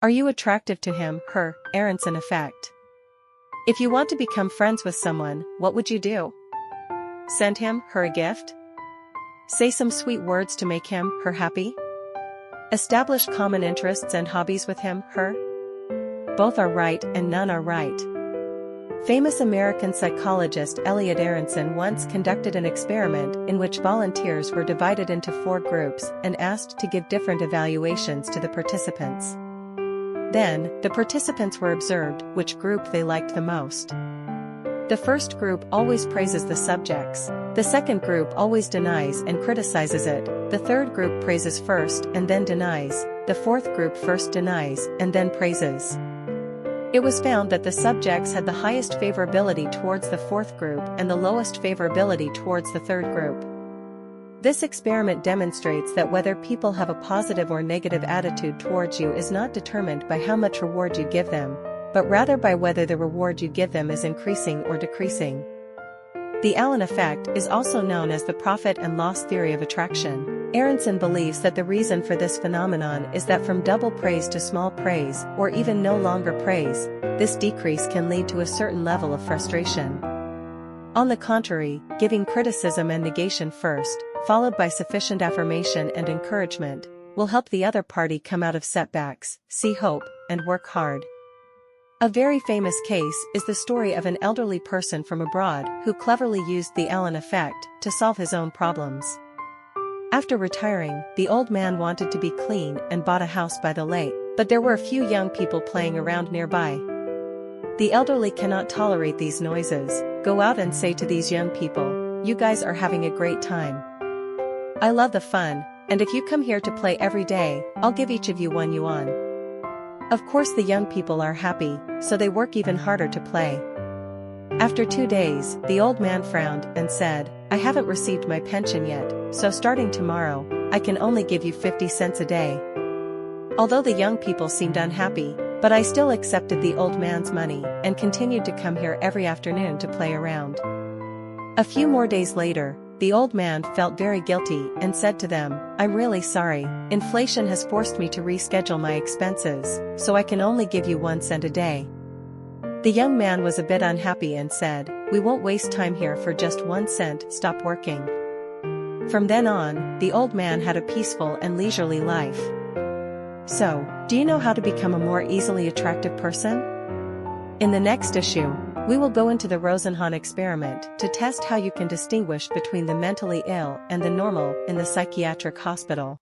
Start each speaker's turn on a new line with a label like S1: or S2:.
S1: Are you attractive to him, her, Aronson effect? If you want to become friends with someone, what would you do? Send him, her a gift? Say some sweet words to make him, her happy? Establish common interests and hobbies with him, her? Both are right and none are right. Famous American psychologist Elliot Aronson once conducted an experiment in which volunteers were divided into 4 groups and asked to give different evaluations to the participants. Then, the participants were observed which group they liked the most. The first group always praises the subjects, the second group always denies and criticizes it, the third group praises first and then denies, the fourth group first denies and then praises. It was found that the subjects had the highest favorability towards the fourth group and the lowest favorability towards the third group. This experiment demonstrates that whether people have a positive or negative attitude towards you is not determined by how much reward you give them, but rather by whether the reward you give them is increasing or decreasing. The Allen effect is also known as the profit and loss theory of attraction. Aronson believes that the reason for this phenomenon is that from double praise to small praise, or even no longer praise, this decrease can lead to a certain level of frustration. On the contrary, giving criticism and negation first, followed by sufficient affirmation and encouragement, will help the other party come out of setbacks, see hope, and work hard. A very famous case is the story of an elderly person from abroad who cleverly used the Allen effect to solve his own problems. After retiring, the old man wanted to be clean and bought a house by the lake, but there were a few young people playing around nearby. The elderly cannot tolerate these noises. Go out and say to these young people, "You guys are having a great time. I love the fun, and if you come here to play every day, I'll give each of you $1. Of course the young people are happy, so they work even harder to play. After 2 days, the old man frowned and said, "I haven't received my pension yet, so starting tomorrow, I can only give you 50 cents a day." Although the young people seemed unhappy, but I still accepted the old man's money and continued to come here every afternoon to play around. A few more days later, the old man felt very guilty and said to them, "I'm really sorry, inflation has forced me to reschedule my expenses, so I can only give you 1 cent a day." The young man was a bit unhappy and said, "We won't waste time here for just 1 cent, stop working." From then on, the old man had a peaceful and leisurely life. So, do you know how to become a more easily attractive person? In the next issue, we will go into the Rosenhan experiment to test how you can distinguish between the mentally ill and the normal in the psychiatric hospital.